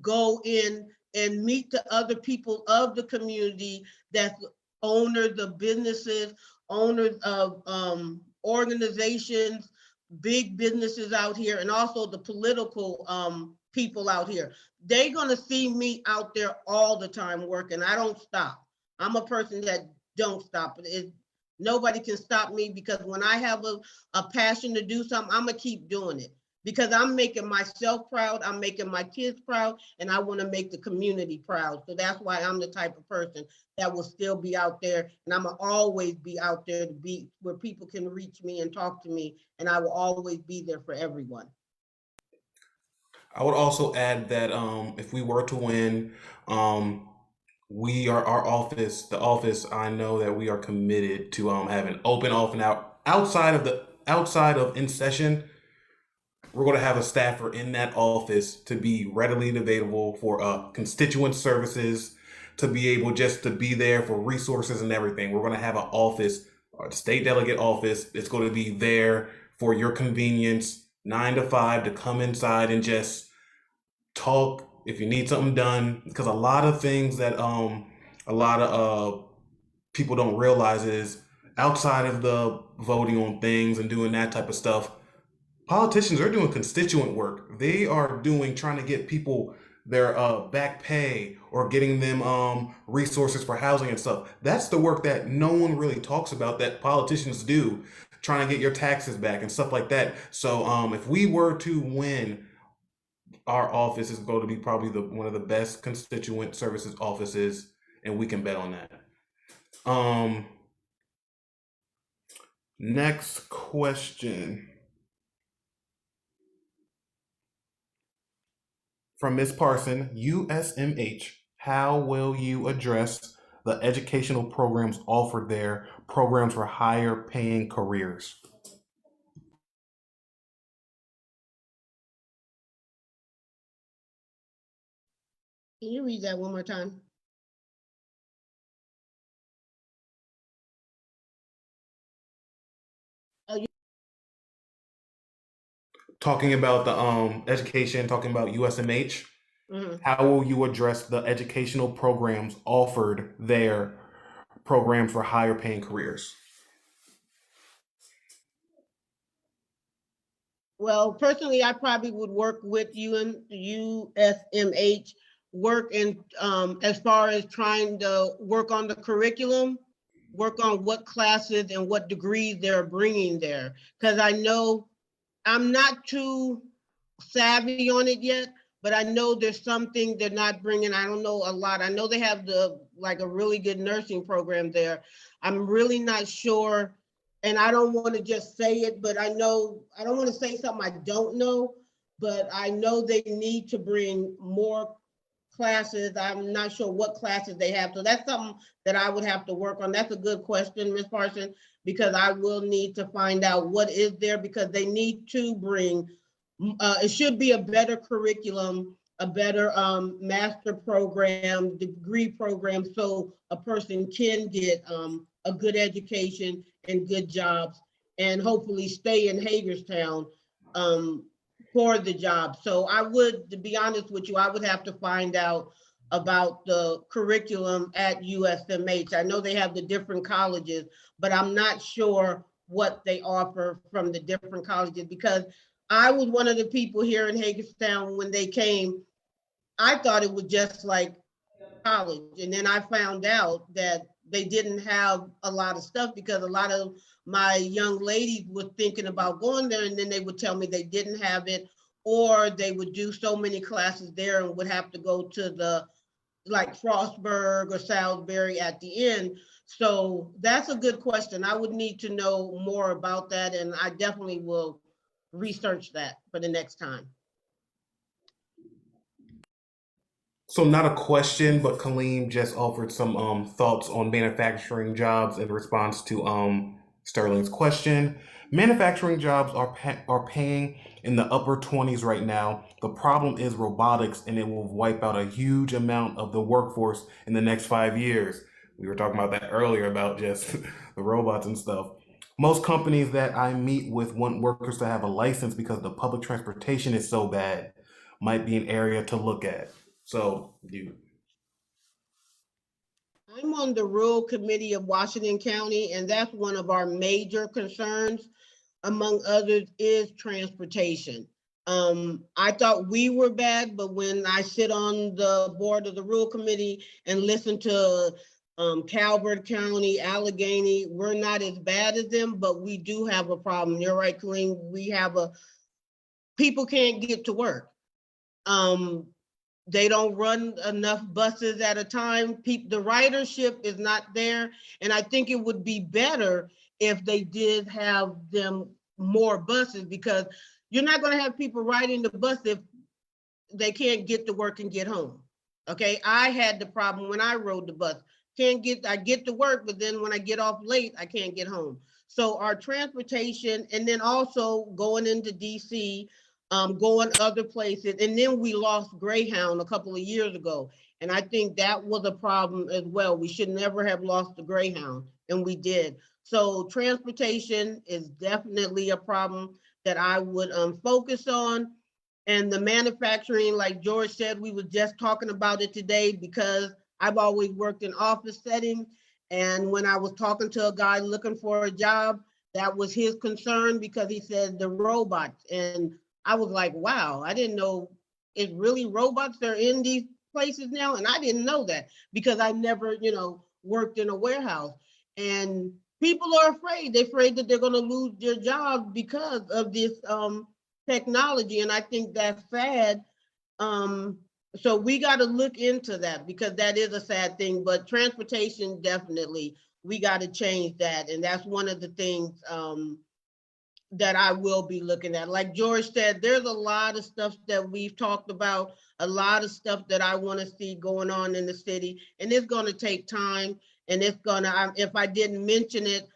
go in and meet the other people of the community, that's owners of businesses, owners of organizations, big businesses out here, and also the political people out here. They're gonna see me out there all the time working. I don't stop. I'm a person that don't stop. Nobody can stop me, because when I have a passion to do something, I'm gonna keep doing it, because I'm making myself proud, I'm making my kids proud, and I want to make the community proud. So that's why I'm the type of person that will still be out there, and I'm gonna always be out there to be where people can reach me and talk to me, and I will always be there for everyone. I would also add that if we were to win, we are our office, the office. I know that we are committed to having open, often outside of in session. We're going to have a staffer in that office to be readily available for constituent services, to be able just to be there for resources and everything. We're going to have an office, a state delegate office. It's going to be there for your convenience, 9 to 5, to come inside and just talk if you need something done. Because a lot of things that a lot of people don't realize is, outside of the voting on things and doing that type of stuff, politicians are doing constituent work. They are trying to get people their back pay, or getting them resources for housing and stuff. That's the work that no one really talks about, that politicians do, trying to get your taxes back and stuff like that. So if we were to win, our office is going to be probably one of the best constituent services offices, and we can bet on that. Next question from Ms. Parson, USMH. How will you address the educational programs offered there, programs for higher paying careers? Can you read that one more time? Talking about the education, talking about USMH. Mhm. How will you address the educational programs offered there, programs for higher paying careers? Well, personally, I probably would work with USMH, work in as far as trying to work on the curriculum, work on what classes and what degrees they're bringing there. Because I know I'm not too savvy on it yet, but I know there's something they're not bringing. I don't know a lot. I know they have like a really good nursing program there. I'm really not sure, and I don't want to just say it, but I know, I don't want to say something I don't know, but I know they need to bring more classes. I'm not sure what classes they have. So that's something that I would have to work on. That's a good question, Ms. Parson, because I will need to find out what is there, because they need to bring, it should be a better curriculum, a better master program, degree program, so a person can get a good education and good jobs, and hopefully stay in Hagerstown for the job. So I would, to be honest with you, I would have to find out about the curriculum at USMH. I know they have the different colleges, but I'm not sure what they offer from the different colleges, because I was one of the people here in Hagerstown when they came. I thought it was just like college. And then I found out that they didn't have a lot of stuff, because a lot of my young ladies were thinking about going there, and then they would tell me they didn't have it, or they would do so many classes there and would have to go to the like Frostburg or Salisbury at the end. So that's a good question. I would need to know more about that, and I definitely will research that for the next time. So not a question, but Kaleem just offered some thoughts on manufacturing jobs in response to Sterling's question. Manufacturing jobs are paying in the upper 20s right now. The problem is robotics, and it will wipe out a huge amount of the workforce in the next 5 years. We were talking about that earlier about just the robots and stuff. Most companies that I meet with want workers to have a license because the public transportation is so bad. Might be an area to look at. So you I'm on the Rural Committee of Washington County, and that's one of our major concerns, among others, is transportation. I thought we were bad, but when I sit on the board of the Rural Committee and listen to Calvert County, Allegheny, we're not as bad as them, but we do have a problem. You're right, Kareem. We have people can't get to work. Um, they don't run enough buses at a time. The ridership is not there. And I think it would be better if they did have them more buses, because you're not going to have people riding the bus if they can't get to work and get home. Okay, I had the problem when I rode the bus. I get to work, but then when I get off late, I can't get home. So our transportation, and then also going into DC, going other places, and then we lost Greyhound a couple of years ago, and I think that was a problem as well. We should never have lost the Greyhound, and we did. So transportation is definitely a problem that I would focus on. And the manufacturing, like George said, we were just talking about it today because I've always worked in office settings. And when I was talking to a guy looking for a job, that was his concern, because he said the robots. And I was like, wow, I didn't know it's really robots that are in these places now. And I didn't know that because I never, worked in a warehouse. And people are afraid. They're afraid that they're going to lose their jobs because of this technology. And I think that's sad. So we got to look into that, because that is a sad thing. But transportation, definitely, we got to change that. And that's one of the things that I will be looking at. Like George said, there's a lot of stuff that we've talked about, a lot of stuff that I want to see going on in the city, and it's going to take time. And it's gonna, if I didn't mention it,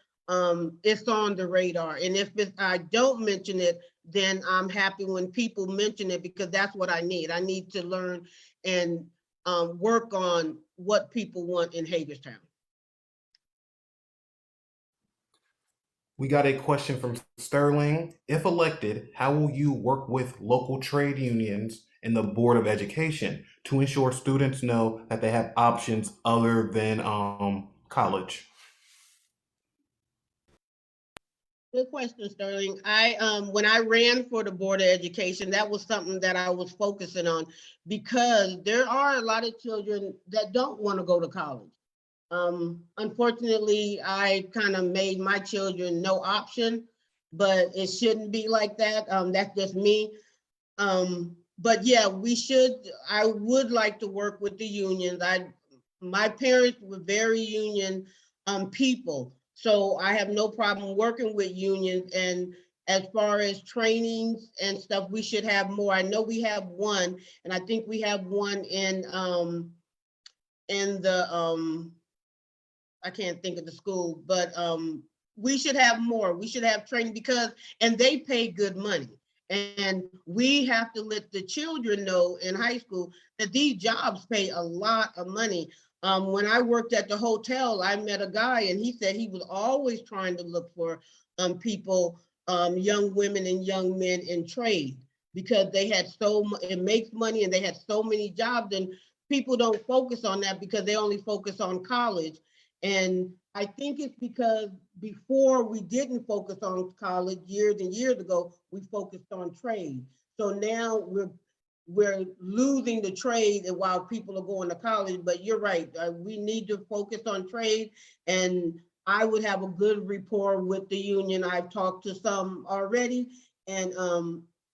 it's on the radar. And if I don't mention it, then I'm happy when people mention it, because that's what I need. I need to learn and work on what people want in Hagerstown. We got a question from Sterling. If elected, how will you work with local trade unions and the Board of Education to ensure students know that they have options other than college? Good question, Sterling. When I ran for the Board of Education, that was something that I was focusing on, because there are a lot of children that don't want to go to college. Unfortunately, I kind of made my children no option, but it shouldn't be like that. That's just me. But yeah, I would like to work with the unions. My parents were very union people, so I have no problem working with unions. And as far as trainings and stuff, we should have more. I know we have one, and I think we have one in the I can't think of the school, but we should have more. We should have training, and they pay good money. And we have to let the children know in high school that these jobs pay a lot of money. When I worked at the hotel, I met a guy, and he said he was always trying to look for people, young women and young men in trade, because they had it makes money, and they had so many jobs. And people don't focus on that because they only focus on college. And I think it's because before we didn't focus on college years and years ago, we focused on trade. So now we're losing the trade, and while people are going to college. But you're right, we need to focus on trade. And I would have a good rapport with the union. I've talked to some already, and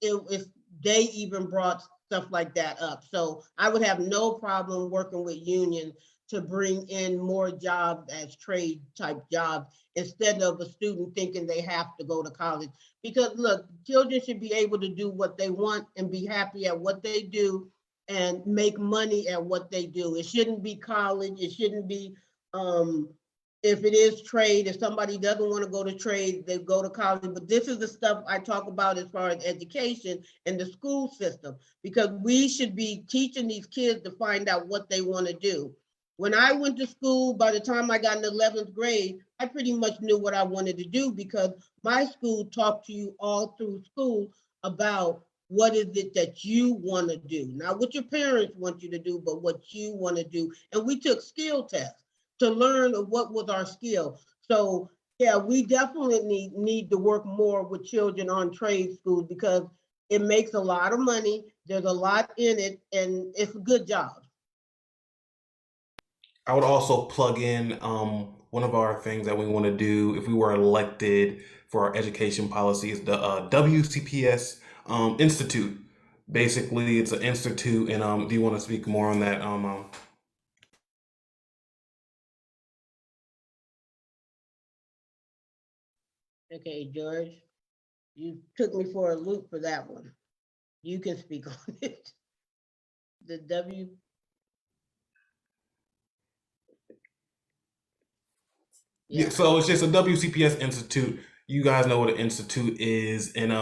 if they even brought stuff like that up. So I would have no problem working with unions to bring in more jobs as trade type jobs, instead of a student thinking they have to go to college. Because look, children should be able to do what they want and be happy at what they do and make money at what they do. It shouldn't be college. It shouldn't be if it is trade, if somebody doesn't want to go to trade, they go to college. But this is the stuff I talk about as far as education and the school system, because we should be teaching these kids to find out what they want to do. When I went to school, by the time I got in the 11th grade, I pretty much knew what I wanted to do, because my school talked to you all through school about what is it that you want to do. Not what your parents want you to do, but what you want to do. And we took skill tests to learn what was our skill. So yeah, we definitely need to work more with children on trade schools, because it makes a lot of money. There's a lot in it, and it's a good job. I would also plug in one of our things that we want to do if we were elected for our education policy is the WCPS Institute. Basically, it's an institute, and do you want to speak more on that? Okay, George, you took me for a loop for that one. You can speak on it. The W. Yeah, Yeah. so it's just a WCPS Institute. You guys know what an institute is, and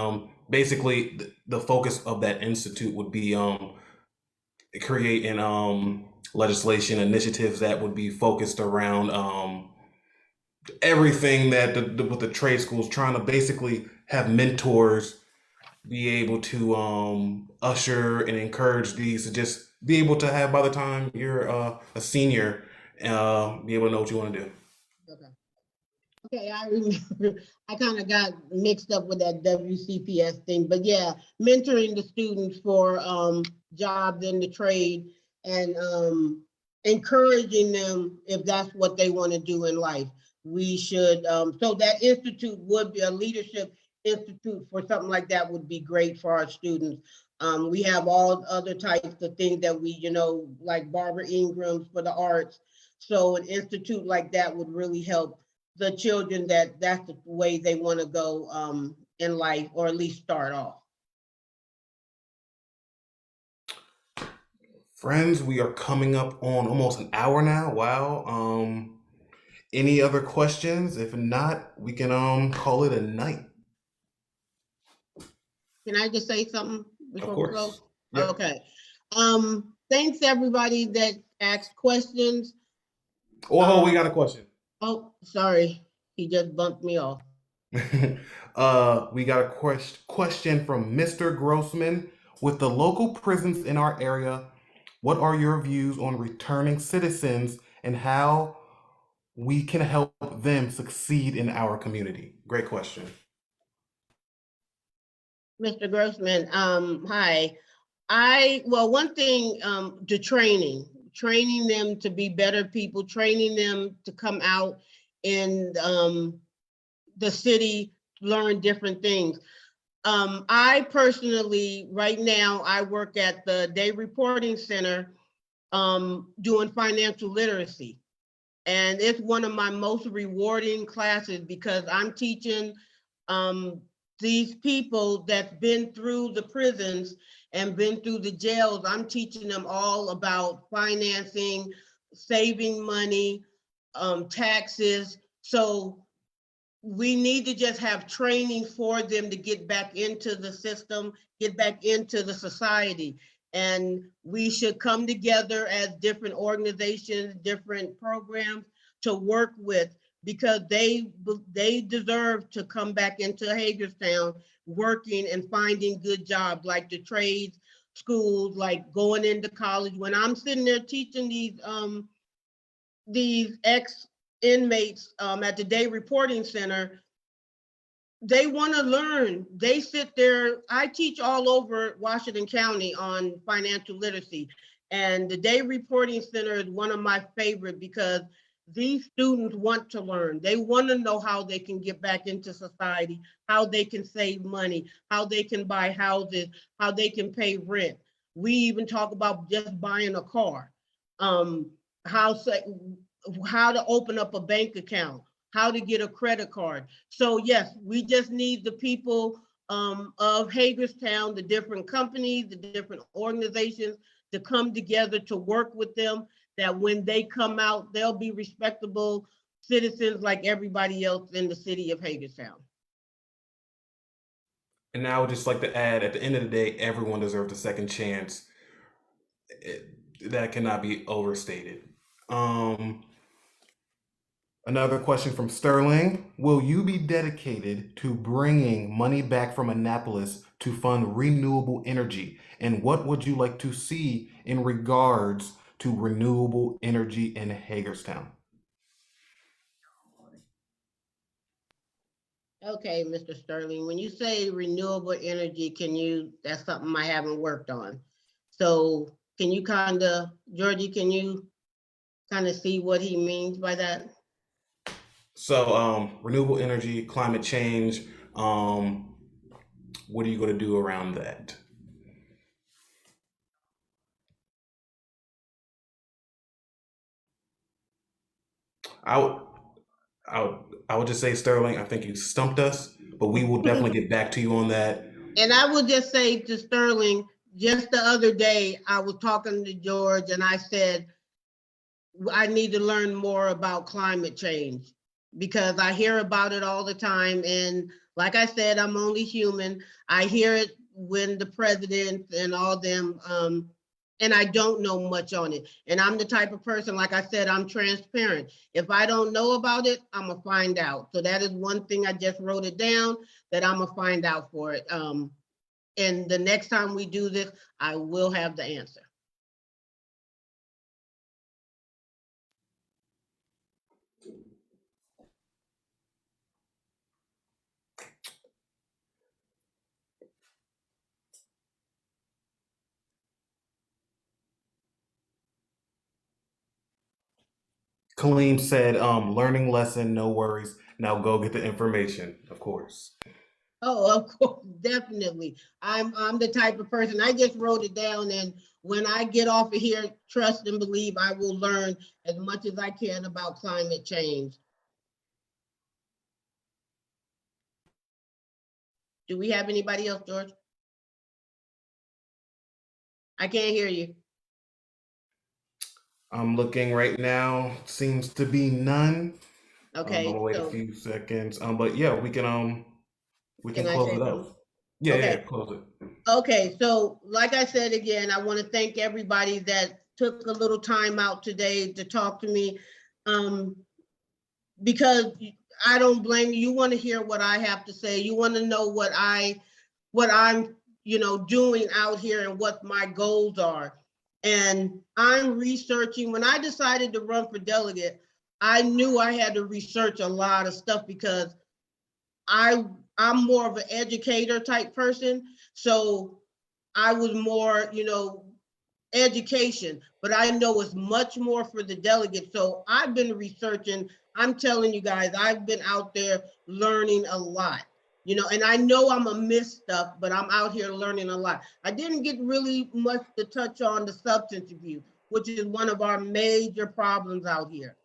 basically the focus of that institute would be creating legislation initiatives that would be focused around everything that with the trade schools, trying to basically have mentors be able to usher and encourage these to just be able to have by the time you're a senior, be able to know what you want to do. Okay. Okay, I remember. I kind of got mixed up with that WCPS thing, but yeah, mentoring the students for jobs in the trade, and encouraging them if that's what they want to do in life. We should, so that institute would be a leadership institute for something like that would be great for our students. We have all other types of things that we, like Barbara Ingram's for the arts. So an institute like that would really help the children that's the way they want to go in life, or at least start off. Friends, we are coming up on almost an hour now. Wow. Any other questions? If not, we can call it a night. Can I just say something Of before we close? course. Yep. Okay. Thanks everybody that asked questions. Oh, we got a question. Oh, sorry, he just bumped me off. We got a question from Mr. Grossman. With the local prisons in our area, what are your views on returning citizens and how we can help them succeed in our community? Great question. Mr. Grossman, hi. Well, one thing, the training them to be better people, training them to come out in the city, learn different things. I personally, right now, I work at the Day Reporting Center doing financial literacy. And it's one of my most rewarding classes, because I'm teaching um, these people that's been through the prisons and been through the jails. I'm teaching them all about financing, saving money, taxes. So we need to just have training for them to get back into the system, get back into the society. And we should come together as different organizations, different programs to work with, because they deserve to come back into Hagerstown working and finding good jobs, like the trades schools, like going into college. When I'm sitting there teaching these ex inmates at the Day Reporting Center, they want to learn. They sit there. I teach all over Washington County on financial literacy. And the Day Reporting Center is one of my favorite, because these students want to learn. They want to know how they can get back into society, how they can save money, how they can buy houses, how they can pay rent. We even talk about just buying a car, um, how, how to open up a bank account, how to get a credit card. So yes, we just need the people of Hagerstown, the different companies, the different organizations, to come together to work with them, that when they come out, they'll be respectable citizens like everybody else in the city of Hagerstown. And I would just like to add, at the end of the day, everyone deserves a second chance. That cannot be overstated. Um, Another question from Sterling. Will you be dedicated to bringing money back from Annapolis to fund renewable energy? And what would you like to see in regards to renewable energy in Hagerstown? Okay, Mr. Sterling, when you say renewable energy, that's something I haven't worked on. So can you Georgie, can you kind of see what he means by that? So, renewable energy, climate change, um, what are you going to do around that? I would, I would, I would just say, Sterling, I think you stumped us, but we will definitely get back to you on that. And I will just say to Sterling, just the other day, I was talking to George and I said, I need to learn more about climate change because I hear about it all the time. And like I said, I'm only human. I hear it when the president and all them, and I don't know much on it. And I'm the type of person, like I said, I'm transparent. If I don't know about it, I'm gonna find out. So that is one thing I just wrote it down that I'm gonna find out for it. And the next time we do this, I will have the answer. Kaleem said, learning lesson, no worries. Now go get the information, of course. Oh, of course, definitely. I'm the type of person, I just wrote it down, and when I get off of here, trust and believe I will learn as much as I can about climate change. Do we have anybody else, George? I can't hear you. I'm looking right now. Seems to be none. I'm Okay, gonna wait a so few seconds. But yeah, we can can I close say it something? out. Yeah, yeah, Okay, yeah, close it. okay, so like I said again, I want to thank everybody that took a little time out today to talk to me. Um, because I don't blame you. You want to hear what I have to say. You want to know what I'm, doing out here and what my goals are. And I'm researching. When I decided to run for delegate, I knew I had to research a lot of stuff because I I'm more of an educator type person. So I was more, education, but I know it's much more for the delegate. So I've been researching. I'm telling you guys, I've been out there learning a lot, and I know I'm a miss stuff, but I'm out here learning a lot. I didn't get really much to touch on the substance abuse, which is one of our major problems out here.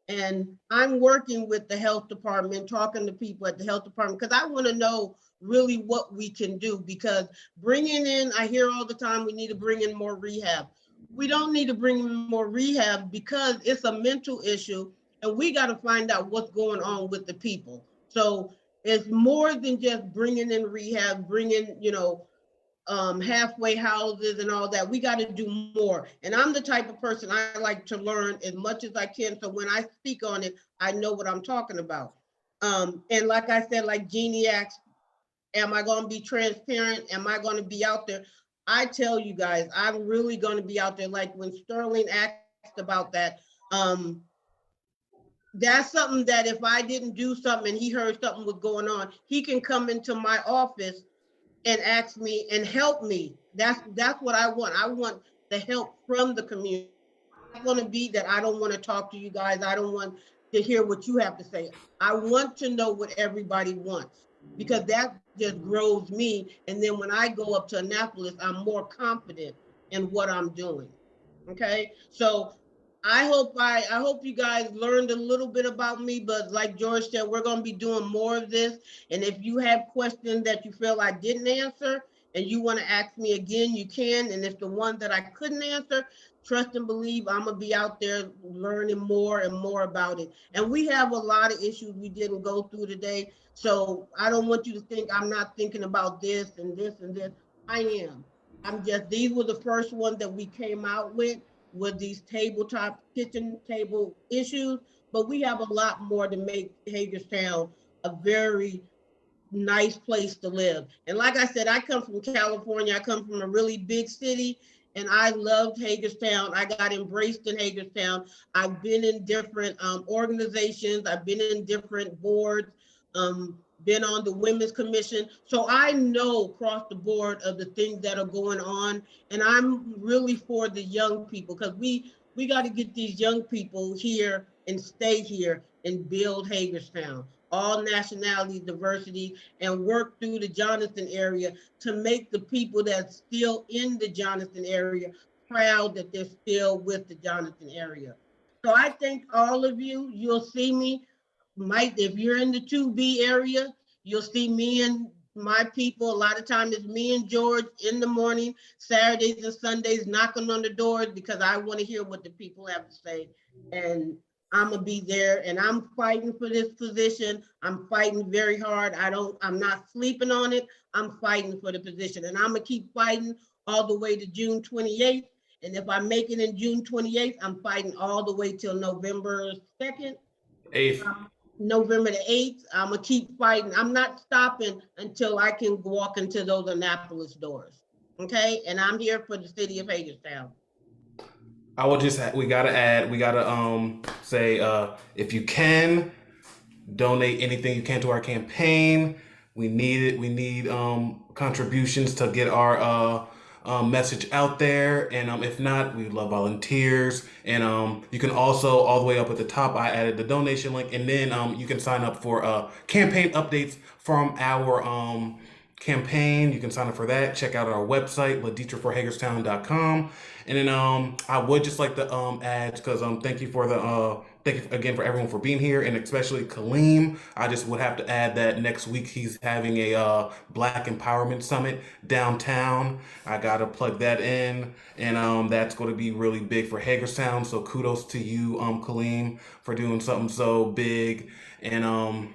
And I'm working with the health department, talking to people at the health department, because I want to know really what we can do. Because bringing in, I hear all the time, we need to bring in more rehab. We don't need to bring in more rehab because it's a mental issue, and we got to find out what's going on with the people. So it's more than just bringing in rehab, bringing, halfway houses and all that. We got to do more. And I'm the type of person, I like to learn as much as I can. So when I speak on it, I know what I'm talking about. And like I said, like Jeannie asked, am I going to be transparent? Am I going to be out there? I tell you guys, I'm really going to be out there. Like when Sterling asked about that, um, that's something that if I didn't do something and he heard something was going on, he can come into my office and ask me and help me. That's what I want. I want the help from the community. It's going to be that I don't want to talk to you guys. I don't want to hear what you have to say. I want to know what everybody wants because that just grows me. And then when I go up to Annapolis, I'm more confident in what I'm doing. Okay, so I hope you guys learned a little bit about me, but like George said, we're going to be doing more of this. And if you have questions that you feel I didn't answer, and you want to ask me again, you can. And if the one that I couldn't answer, trust and believe I'm gonna be out there learning more and more about it. And we have a lot of issues we didn't go through today. So I don't want you to think I'm not thinking about this and this and this. I am. I'm just, these were the first ones that we came out with these tabletop kitchen table issues, but we have a lot more to make Hagerstown a very nice place to live. And like I said, I come from California. I come from a really big city, and I loved Hagerstown. I got embraced in Hagerstown. I've been in different organizations. I've been in different boards, been on the Women's Commission. So I know across the board of the things that are going on. And I'm really for the young people, because we got to get these young people here and stay here and build Hagerstown, all nationality, diversity, and work through the Jonathan area to make the people that's still in the Jonathan area proud that they're still with the Jonathan area. So I thank all of you. You'll see me, Mike, if you're in the 2B area, you'll see me and my people. A lot of times it's me and George in the morning, Saturdays and Sundays, knocking on the doors, because I want to hear what the people have to say. And I'm gonna be there, and I'm fighting for this position. I'm fighting very hard. I'm not sleeping on it. I'm fighting for the position, and I'm gonna keep fighting all the way to June 28th. And if I make it in June 28th, I'm fighting all the way till November 2nd. 8th. November the 8th. I'm gonna keep fighting. I'm not stopping until I can walk into those Annapolis doors. Okay, and I'm here for the city of Hagerstown. I will just we gotta add, we gotta say if you can donate anything you can to our campaign. We need it. We need contributions to get our message out there. And if not, we love volunteers. And you can also, all the way up at the top, I added the donation link. And then you can sign up for campaign updates from our campaign. You can sign up for that. Check out our website, ladetraforhagerstown.com. And then I would just like to add, because thank you for the thank you again for everyone for being here, and especially Kaleem. I just would have to add that next week he's having a Black Empowerment Summit downtown. I gotta plug that in, and that's going to be really big for Hagerstown. So kudos to you, Kaleem, for doing something so big. And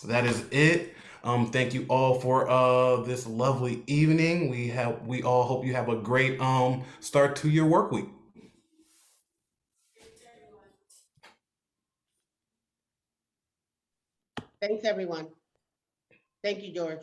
that is it. Thank you all for this lovely evening. We all hope you have a great start to your work week. Thanks, everyone. Thank you, George.